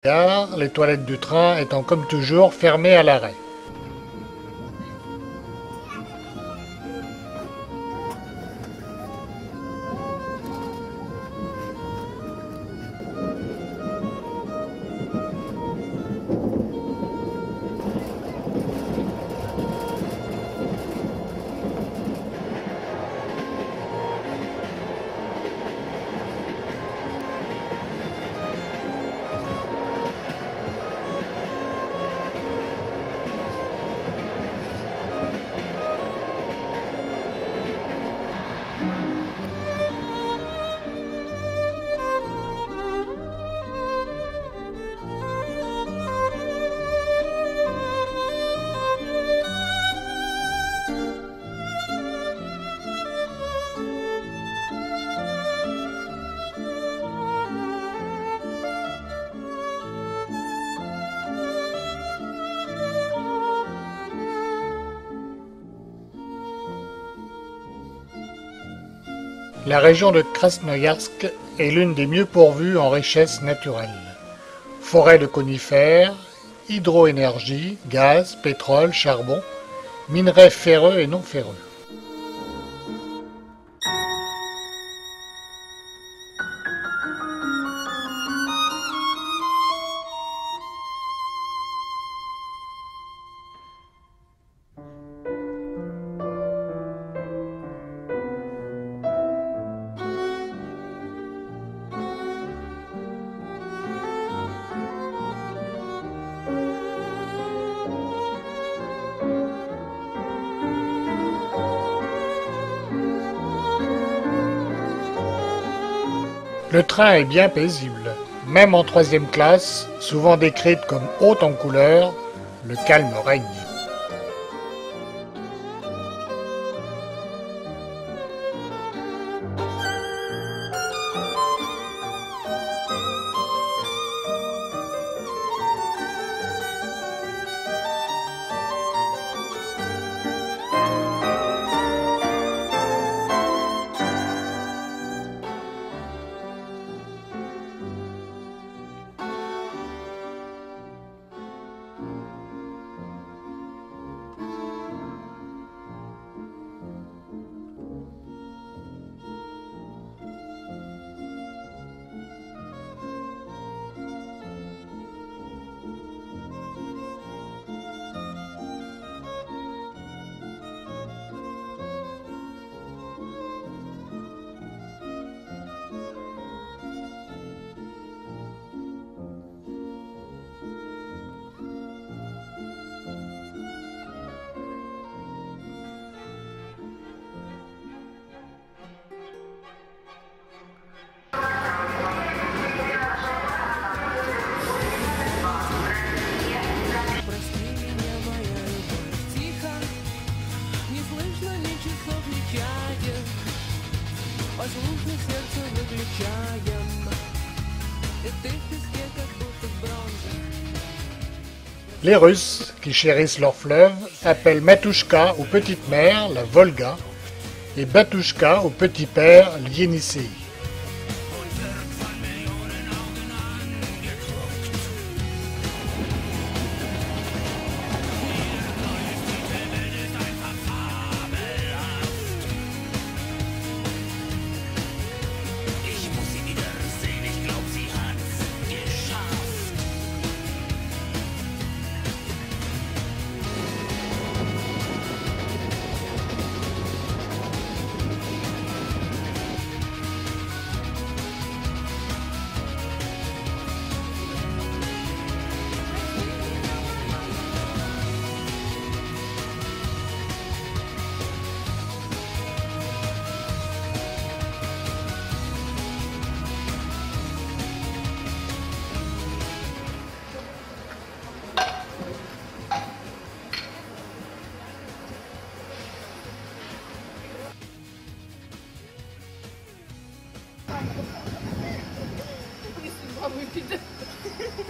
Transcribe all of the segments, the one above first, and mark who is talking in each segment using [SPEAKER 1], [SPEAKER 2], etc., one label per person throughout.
[SPEAKER 1] Gare, les toilettes du train étant comme toujours fermées à l'arrêt. La région de Krasnoïarsk est l'une des mieux pourvues en richesses naturelles. Forêts de conifères, hydroénergie, gaz, pétrole, charbon, minerais ferreux et non ferreux. Le train est bien paisible, même en troisième classe, souvent décrite comme haute en couleurs, le calme règne. Les Russes, qui chérissent leur fleuve, appellent Matouchka ou Petite Mer la Volga et Batushka ou Petit Père l'Ienisseï.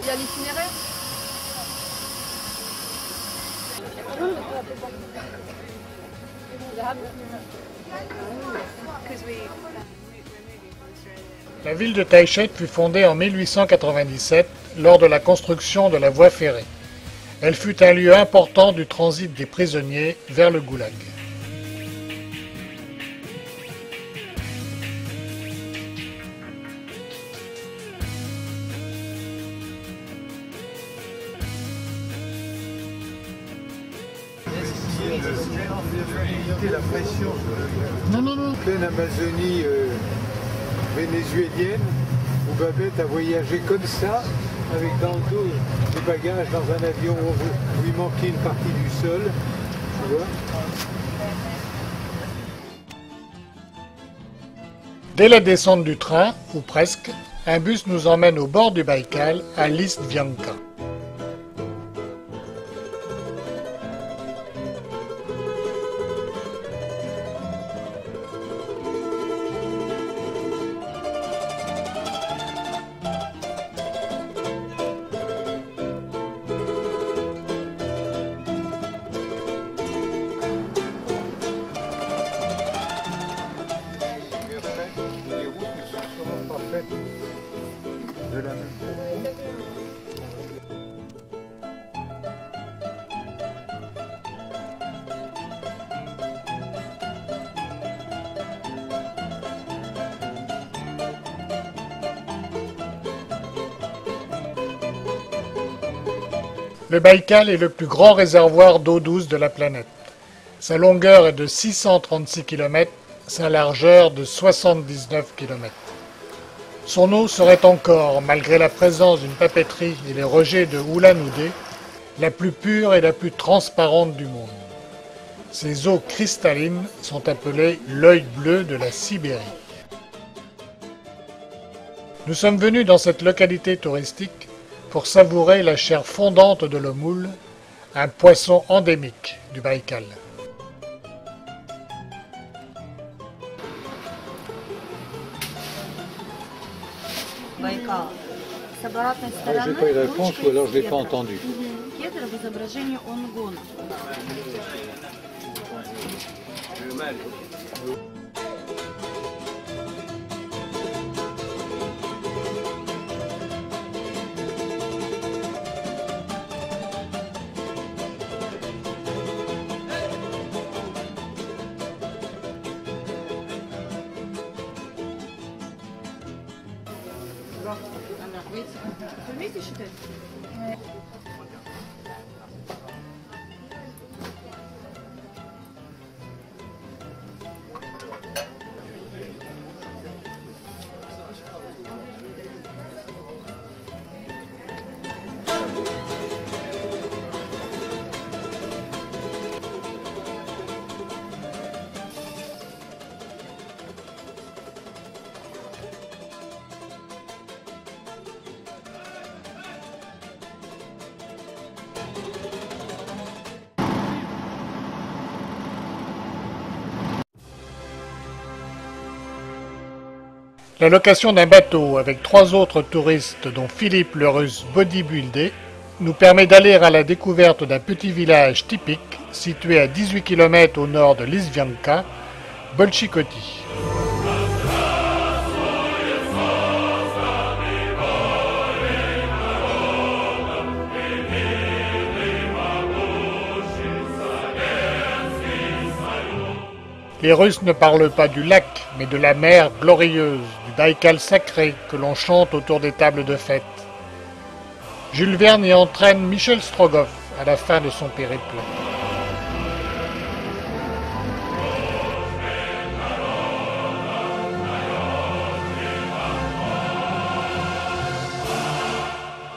[SPEAKER 2] Il y a l'itinéraire.
[SPEAKER 1] La ville de Taïchet fut fondée en 1897 lors de la construction de la voie ferrée. Elle fut un lieu important du transit des prisonniers vers le goulag.
[SPEAKER 2] La pression en pleine Amazonie vénézuélienne où Babette a voyagé comme ça avec dans le dos des bagages dans un avion où il manquait une partie du sol, tu vois.
[SPEAKER 1] Dès la descente du train, ou presque, un bus nous emmène au bord du Baïkal, à Listvianka.
[SPEAKER 2] De la même façon.
[SPEAKER 1] Le Baïkal est le plus grand réservoir d'eau douce de la planète. Sa longueur est de 636 km, sa largeur de 79 km. Son eau serait encore, malgré la présence d'une papeterie et les rejets de Ulan-Ude, la plus pure et la plus transparente du monde. Ces eaux cristallines sont appelées l'œil bleu de la Sibérie. Nous sommes venus dans cette localité touristique pour savourer la chair fondante de l'omoul, un poisson endémique du Baïkal.
[SPEAKER 3] Байкал. С обратной
[SPEAKER 2] J'ai
[SPEAKER 3] стороны
[SPEAKER 2] pas eu de réponse
[SPEAKER 3] ручка
[SPEAKER 2] ou alors
[SPEAKER 3] из
[SPEAKER 2] je l'ai pas
[SPEAKER 3] кедра.
[SPEAKER 2] entendu.
[SPEAKER 3] Кедр в изображении онгона. Вы вместе считаете?
[SPEAKER 1] La location d'un bateau avec 3 autres touristes, dont Philippe le Russe bodybuildé, nous permet d'aller à la découverte d'un petit village typique situé à 18 km au nord de Listvianka, Bolchikoti. Les Russes ne parlent pas du lac, mais de la mer glorieuse, du Baïkal sacré que l'on chante autour des tables de fête. Jules Verne y entraîne Michel Strogoff à la fin de son périple.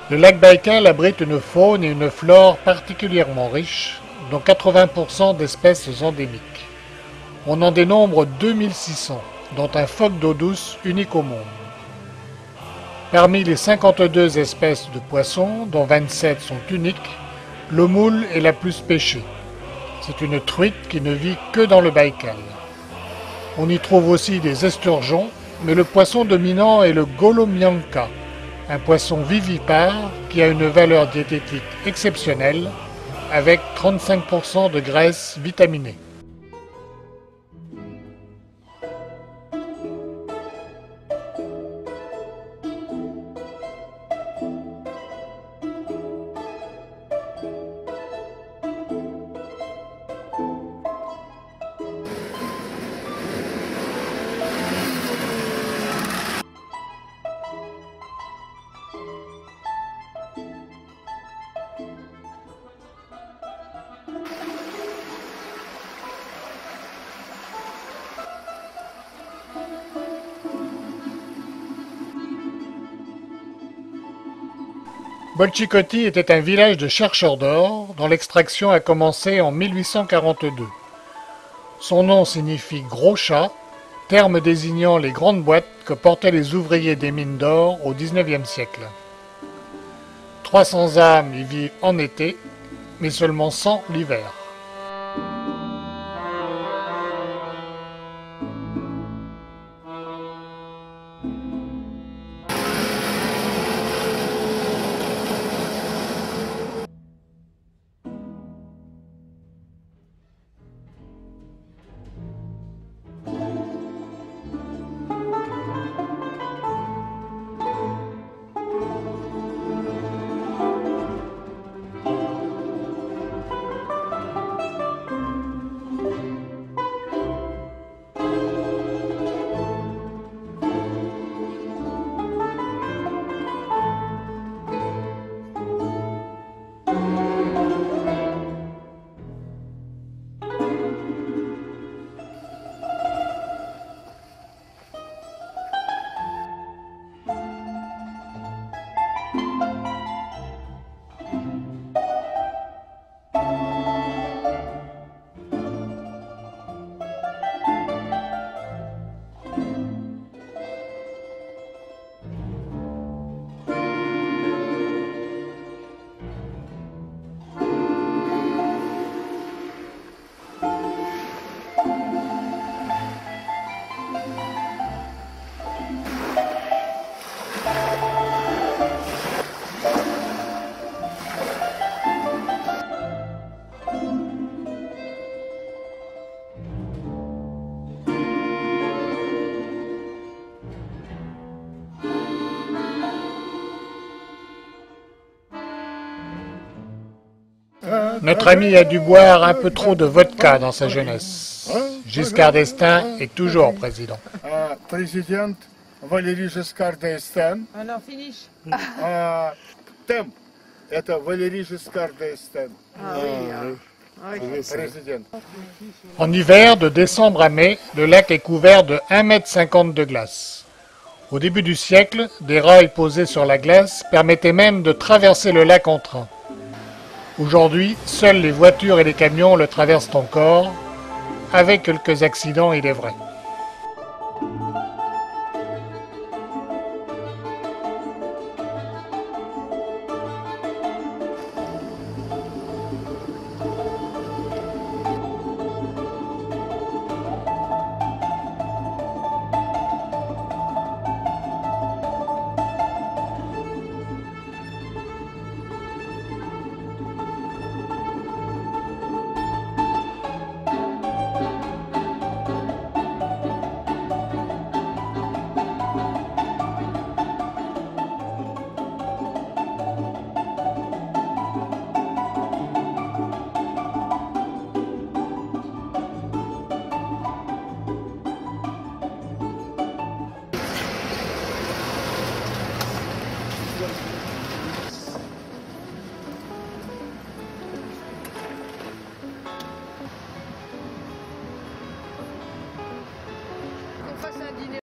[SPEAKER 1] Le lac Baïkal abrite une faune et une flore particulièrement riches, dont 80% d'espèces endémiques. On en dénombre 2600, dont un phoque d'eau douce unique au monde. Parmi les 52 espèces de poissons, dont 27 sont uniques, l'omoul est la plus pêchée. C'est une truite qui ne vit que dans le Baïkal. On y trouve aussi des esturgeons, mais le poisson dominant est le golomianka, un poisson vivipare qui a une valeur diététique exceptionnelle, avec 35% de graisse vitaminée. Bolchikoty était un village de chercheurs d'or dont l'extraction a commencé en 1842. Son nom signifie « gros chat », terme désignant les grandes boîtes que portaient les ouvriers des mines d'or au XIXe siècle. 300 âmes y vivent en été, mais seulement 100 l'hiver. Notre ami a dû boire un peu trop de vodka dans sa jeunesse. Giscard d'Estaing est toujours président.
[SPEAKER 4] Président Valéry Giscard d'Estaing.
[SPEAKER 3] Alors, finish.
[SPEAKER 4] Thème, это Valéry Giscard d'Estaing. Président.
[SPEAKER 1] En hiver, de décembre à mai, le lac est couvert de 1,50 m de glace. Au début du siècle, des rails posés sur la glace permettaient même de traverser le lac en train. Aujourd'hui, seules les voitures et les camions le traversent encore, avec quelques accidents il est vrai.